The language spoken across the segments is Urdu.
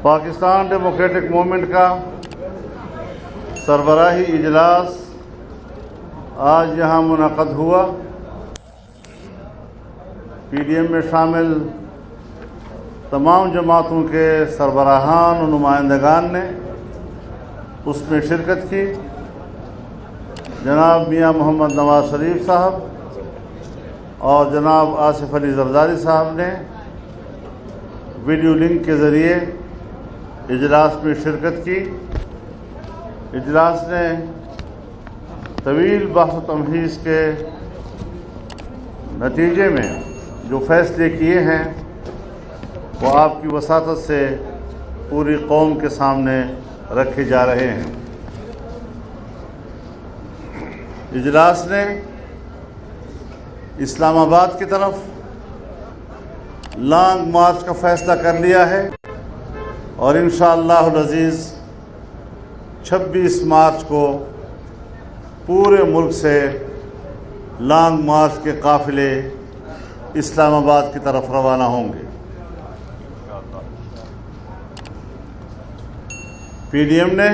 پاکستان ڈیموکریٹک موومنٹ کا سربراہی اجلاس آج یہاں منعقد ہوا۔ پی ڈی ایم میں شامل تمام جماعتوں کے سربراہان و نمائندگان نے اس میں شرکت کی۔ جناب میاں محمد نواز شریف صاحب اور جناب آصف علی زرداری صاحب نے ویڈیو لنک کے ذریعے اجلاس میں شرکت کی۔ اجلاس نے طویل بحث و تمہیز کے نتیجے میں جو فیصلے کیے ہیں وہ آپ کی وساطت سے پوری قوم کے سامنے رکھے جا رہے ہیں۔ اجلاس نے اسلام آباد کی طرف لانگ مارچ کا فیصلہ کر لیا ہے اور انشاءاللہ العزیز 26 مارچ کو پورے ملک سے لانگ مارچ کے قافلے اسلام آباد کی طرف روانہ ہوں گے۔ پی ڈی ایم نے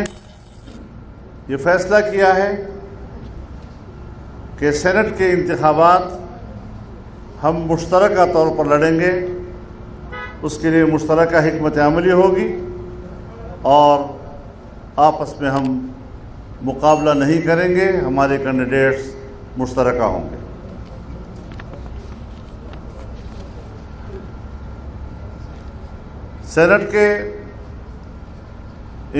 یہ فیصلہ کیا ہے کہ سینٹ کے انتخابات ہم مشترکہ طور پر لڑیں گے۔ اس کے لیے مشترکہ حکمت عملی ہوگی اور آپس میں ہم مقابلہ نہیں کریں گے، ہمارے کینڈیڈیٹس مشترکہ ہوں گے۔ سینٹ کے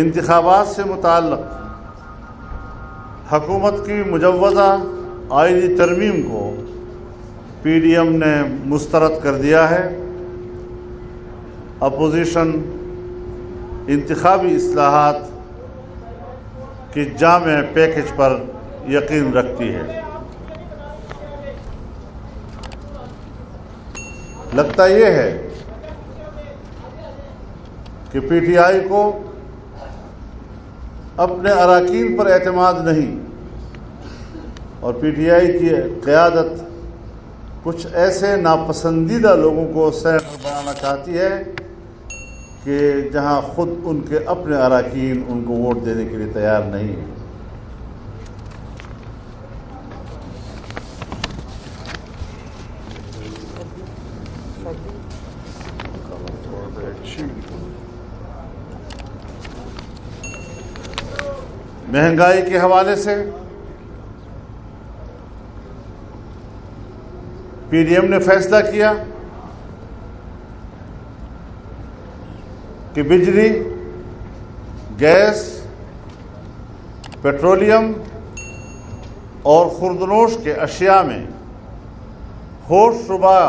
انتخابات سے متعلق حکومت کی مجوزہ آئینی ترمیم کو پی ڈی ایم نے مسترد کر دیا ہے۔ اپوزیشن انتخابی اصلاحات کی جامع پیکج پر یقین رکھتی ہے۔ لگتا یہ ہے کہ پی ٹی آئی کو اپنے اراکین پر اعتماد نہیں اور پی ٹی آئی کی قیادت کچھ ایسے ناپسندیدہ لوگوں کو سینیٹر بنانا چاہتی ہے کہ جہاں خود ان کے اپنے اراکین ان کو ووٹ دینے کے لیے تیار نہیں ہیں۔ مہنگائی کے حوالے سے پی ڈی ایم نے فیصلہ کیا کہ بجلی، گیس، پیٹرولیم اور خوردنوش کے اشیاء میں ہوش ربا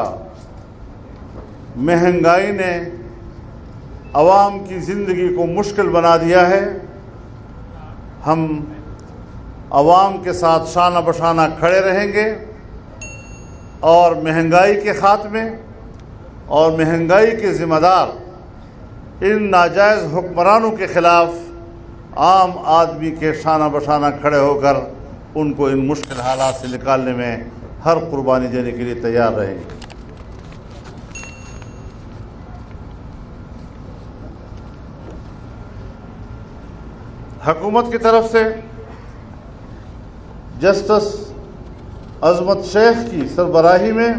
مہنگائی نے عوام کی زندگی کو مشکل بنا دیا ہے۔ ہم عوام کے ساتھ شانہ بشانہ کھڑے رہیں گے اور مہنگائی کے خاتمے اور مہنگائی کے ذمہ دار ان ناجائز حکمرانوں کے خلاف عام آدمی کے شانہ بشانہ کھڑے ہو کر ان کو ان مشکل حالات سے نکالنے میں ہر قربانی دینے کے لیے تیار رہیں گے۔ حکومت کی طرف سے جسٹس عظمت شیخ کی سربراہی میں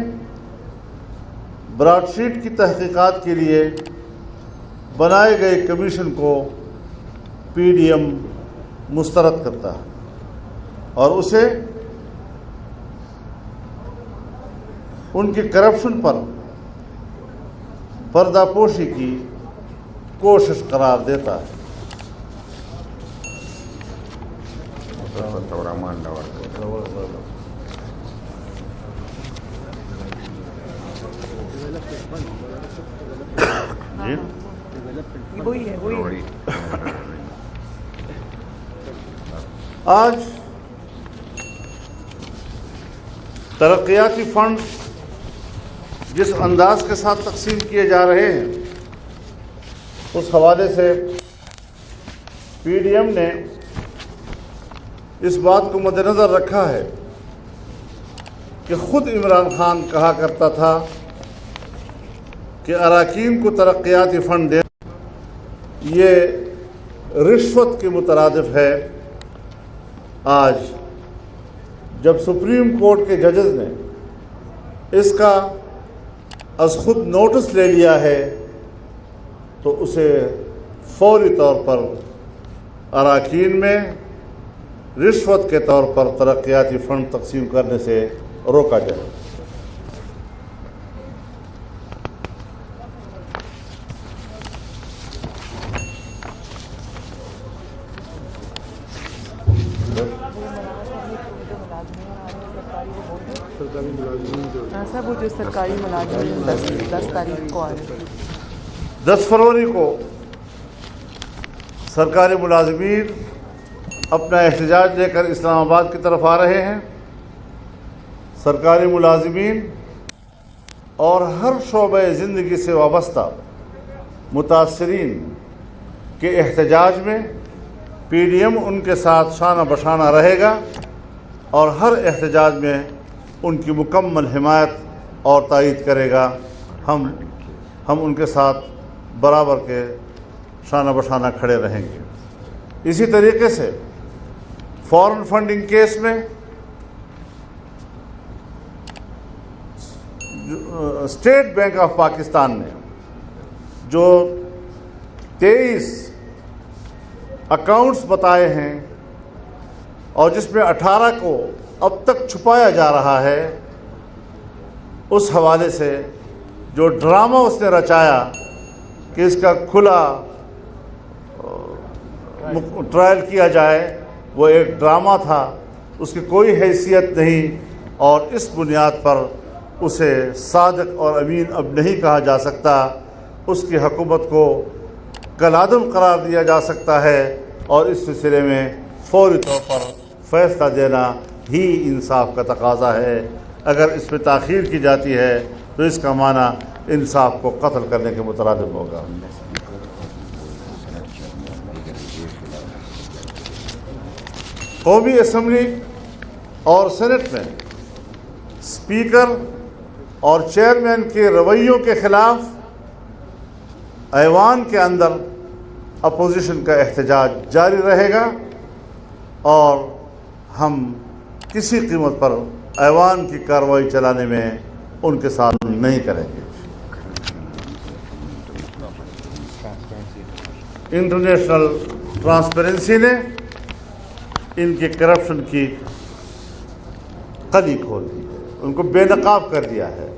براڈ شیٹ کی تحقیقات کے لیے بنائے گئے کمیشن کو پی ڈی ایم مسترد کرتا ہے اور اسے ان کی کرپشن پر پردہ پوشی کی کوشش قرار دیتا ہے۔ آج ترقیاتی فنڈ جس انداز کے ساتھ تقسیم کیے جا رہے ہیں اس حوالے سے پی ڈی ایم نے اس بات کو مد نظر رکھا ہے کہ خود عمران خان کہا کرتا تھا کہ اراکین کو ترقیاتی فنڈ دے یہ رشوت کے مترادف ہے۔ آج جب سپریم کورٹ کے ججز نے اس کا از خود نوٹس لے لیا ہے تو اسے فوری طور پر اراکین میں رشوت کے طور پر ترقیاتی فنڈ تقسیم کرنے سے روکا جائے۔ سر وہ جو سرکاری ملازمین 10 تاریخ کو آ رہے ہیں، 10 فروری کو سرکاری ملازمین اپنا احتجاج لے کر اسلام آباد کی طرف آ رہے ہیں۔ سرکاری ملازمین اور ہر شعبہ زندگی سے وابستہ متاثرین کے احتجاج میں پی ڈی ایم ان کے ساتھ شانہ بشانہ رہے گا اور ہر احتجاج میں ان کی مکمل حمایت اور تائید کرے گا۔ ہم ان کے ساتھ برابر کے شانہ بشانہ کھڑے رہیں گے۔ اسی طریقے سے فارن فنڈنگ کیس میں اسٹیٹ بینک آف پاکستان نے جو 23 اکاؤنٹس بتائے ہیں اور جس میں 18 کو اب تک چھپایا جا رہا ہے، اس حوالے سے جو ڈرامہ اس نے رچایا کہ اس کا کھلا ٹرائل کیا جائے، وہ ایک ڈرامہ تھا، اس کی کوئی حیثیت نہیں، اور اس بنیاد پر اسے صادق اور امین اب نہیں کہا جا سکتا۔ اس کی حکومت کو کالعدم قرار دیا جا سکتا ہے، اور اس سلسلے میں فوری طور پر فیصلہ دینا ہی انصاف کا تقاضا ہے۔ اگر اس میں تاخیر کی جاتی ہے تو اس کا معنی انصاف کو قتل کرنے کے مترادف ہوگا۔ قومی اسمبلی اور سینٹ میں اسپیکر اور چیئرمین کے رویوں کے خلاف ایوان کے اندر اپوزیشن کا احتجاج جاری رہے گا، اور ہم کسی قیمت پر ایوان کی کارروائی چلانے میں ان کے ساتھ نہیں کریں گے۔ انٹرنیشنل ٹرانسپیرنسی نے ان کی کرپشن کی قلی کھول دی ہے، ان کو بے نقاب کر دیا ہے۔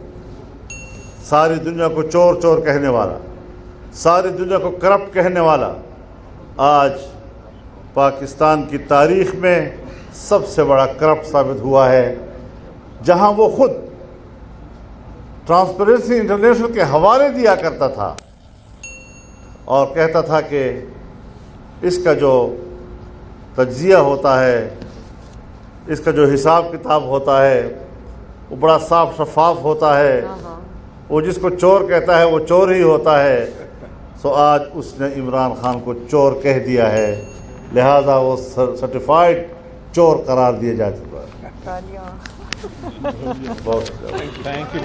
ساری دنیا کو چور چور کہنے والا، ساری دنیا کو کرپٹ کہنے والا، آج پاکستان کی تاریخ میں سب سے بڑا کرپٹ ثابت ہوا ہے۔ جہاں وہ خود ٹرانسپیرنسی انٹرنیشنل کے حوالے دیا کرتا تھا اور کہتا تھا کہ اس کا جو تجزیہ ہوتا ہے، اس کا جو حساب کتاب ہوتا ہے، وہ بڑا صاف شفاف ہوتا ہے، وہ جس کو چور کہتا ہے وہ چور ہی ہوتا ہے، سو آج اس نے عمران خان کو چور کہہ دیا ہے، لہذا وہ سرٹیفائڈ چور قرار دیے جا چکا ہے۔ بہت تھینک یو۔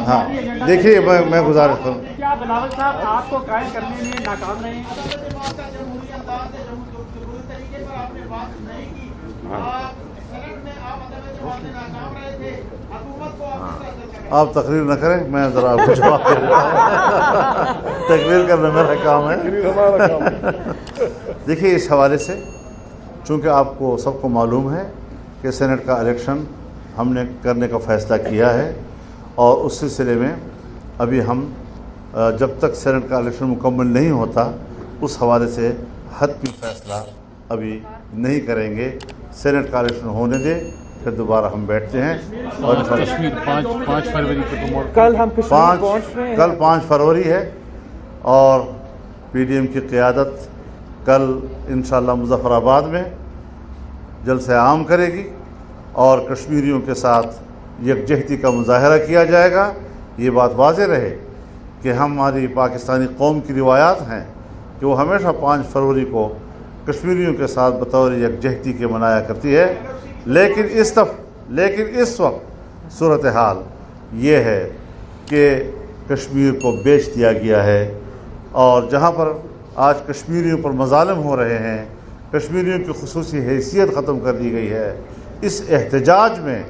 ہاں دیکھیے، میں گزارش کروں، کیا بلاول صاحب آپ کو قائم کرنے میں ناکام رہے؟ آپ تقریر نہ کریں، میں ذرا آپ کو جواب دے دیتا ہوں۔ تقریر کرنا میرا کام ہے۔ دیکھیے، اس حوالے سے چونکہ آپ کو سب کو معلوم ہے کہ سینٹ کا الیکشن ہم نے کرنے کا فیصلہ کیا ہے، اور اس سلسلے میں ابھی ہم جب تک سینٹ کا الیکشن مکمل نہیں ہوتا اس حوالے سے حتمی فیصلہ ابھی نہیں کریں گے۔ سینٹ کا الیکشن ہونے دیں، پھر دوبارہ ہم بیٹھتے ہیں۔ اور کشمیر 5 فروری کو کل ہم کشمیر پہنچ رہے ہیں۔ کل 5 فروری ہے، اور پی ڈی ایم کی قیادت کل انشاءاللہ مظفر آباد میں جلسہ عام کرے گی، اور کشمیریوں کے ساتھ یکجہتی کا مظاہرہ کیا جائے گا۔ یہ بات واضح رہے کہ ہماری پاکستانی قوم کی روایات ہیں کہ وہ ہمیشہ 5 فروری کو کشمیریوں کے ساتھ بطور یکجہتی کے منایا کرتی ہے، لیکن اس وقت صورتحال یہ ہے کہ کشمیر کو بیچ دیا گیا ہے، اور جہاں پر آج کشمیریوں پر مظالم ہو رہے ہیں، کشمیریوں کی خصوصی حیثیت ختم کر دی گئی ہے، اس احتجاج میں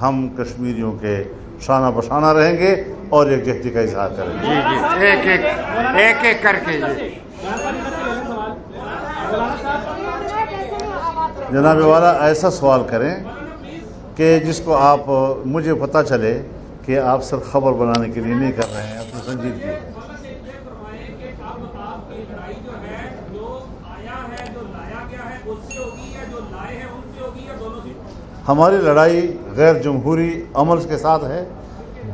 ہم کشمیریوں کے شانہ بشانہ رہیں گے اور یکجہتی کا اظہار کریں گے۔ ایک ایک کر کے جناب والا ایسا سوال کریں کہ جس کو آپ مجھے پتہ چلے کہ آپ صرف خبر بنانے کے لیے نہیں کر رہے ہیں، اپنی سنجیدگی۔ ہماری لڑائی غیر جمہوری عمل کے ساتھ ہے،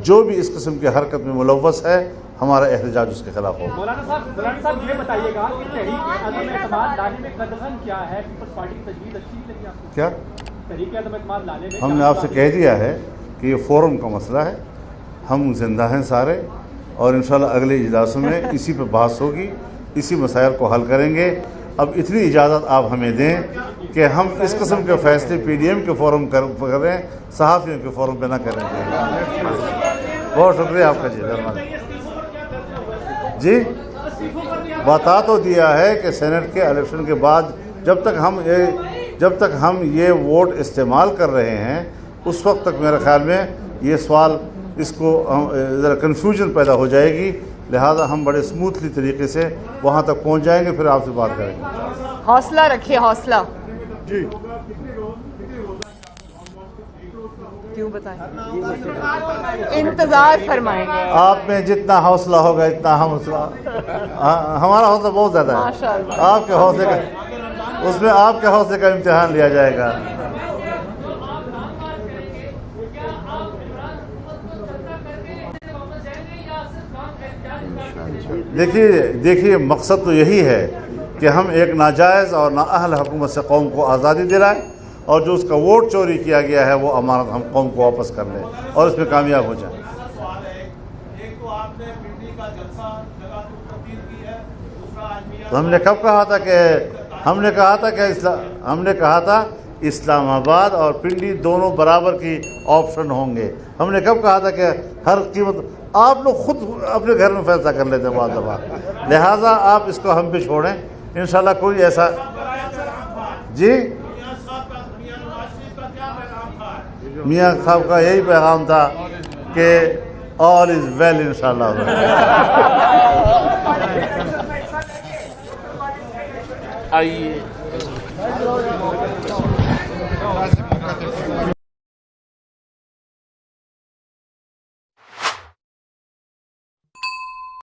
جو بھی اس قسم کی حرکت میں ملوث ہے ہمارا احتجاج اس کے خلاف ہوگا۔ مولانا صاحب یہ بتائیے گا کہ تحریک عدم اعتماد لانے میں قدغن کیا ہے؟ پیپلز پارٹی کی تجویز اچھی نہیں لگی آپ کو؟ کیا تحریک عدم اعتماد لانے میں ہم نے آپ سے کہہ دیا ہے کہ یہ فورم کا مسئلہ ہے، ہم زندہ ہیں سارے، اور انشاءاللہ اگلے اجلاسوں میں اسی پہ بحث ہوگی، اسی مسائل کو حل کریں گے۔ اب اتنی اجازت آپ ہمیں دیں کہ ہم اس قسم کے فیصلے پی ڈی ایم کے فورم کر رہے ہیں، صحافیوں کے فورم پہ نہ کریں گے۔ بہت شکریہ آپ کا جی بتا تو دیا ہے کہ سینٹ کے الیکشن کے بعد جب تک ہم یہ ووٹ استعمال کر رہے ہیں اس وقت تک میرے خیال میں یہ سوال اس کو ذرا کنفیوژن پیدا ہو جائے گی، لہذا ہم بڑے اسموتھلی طریقے سے وہاں تک پہنچ جائیں گے، پھر آپ سے بات کریں گے۔ حوصلہ رکھیے، حوصلہ۔ جی کیوں بتائیں؟ انتظار فرمائیں گے۔ آپ میں جتنا حوصلہ ہوگا اتنا ہمارا حوصلہ بہت زیادہ ہے، ماشاءاللہ۔ آپ کے حوصلے کا اس میں آپ کے حوصلے کا امتحان لیا جائے گا۔ دیکھیے مقصد تو یہی ہے کہ ہم ایک ناجائز اور نااہل حکومت سے قوم کو آزادی دلائیں، اور جو اس کا ووٹ چوری کیا گیا ہے وہ امانت ہم قوم کو واپس کر لیں اور اس میں کامیاب ہو جائیں۔ تو ہم نے کب کہا تھا کہ ہم نے کہا تھا اسلام آباد اور پنڈی دونوں برابر کی آپشن ہوں گے۔ ہم نے کب کہا تھا کہ ہر قیمت، آپ لوگ خود اپنے گھر میں فیصلہ کر لیتے ہیں بعض دفعہ، لہٰذا آپ اس کو ہم پہ چھوڑیں، انشاءاللہ کوئی ایسا۔ جی میاں صاحب کا یہی پیغام تھا کہ آل از ویل انشاءاللہ۔ آئیے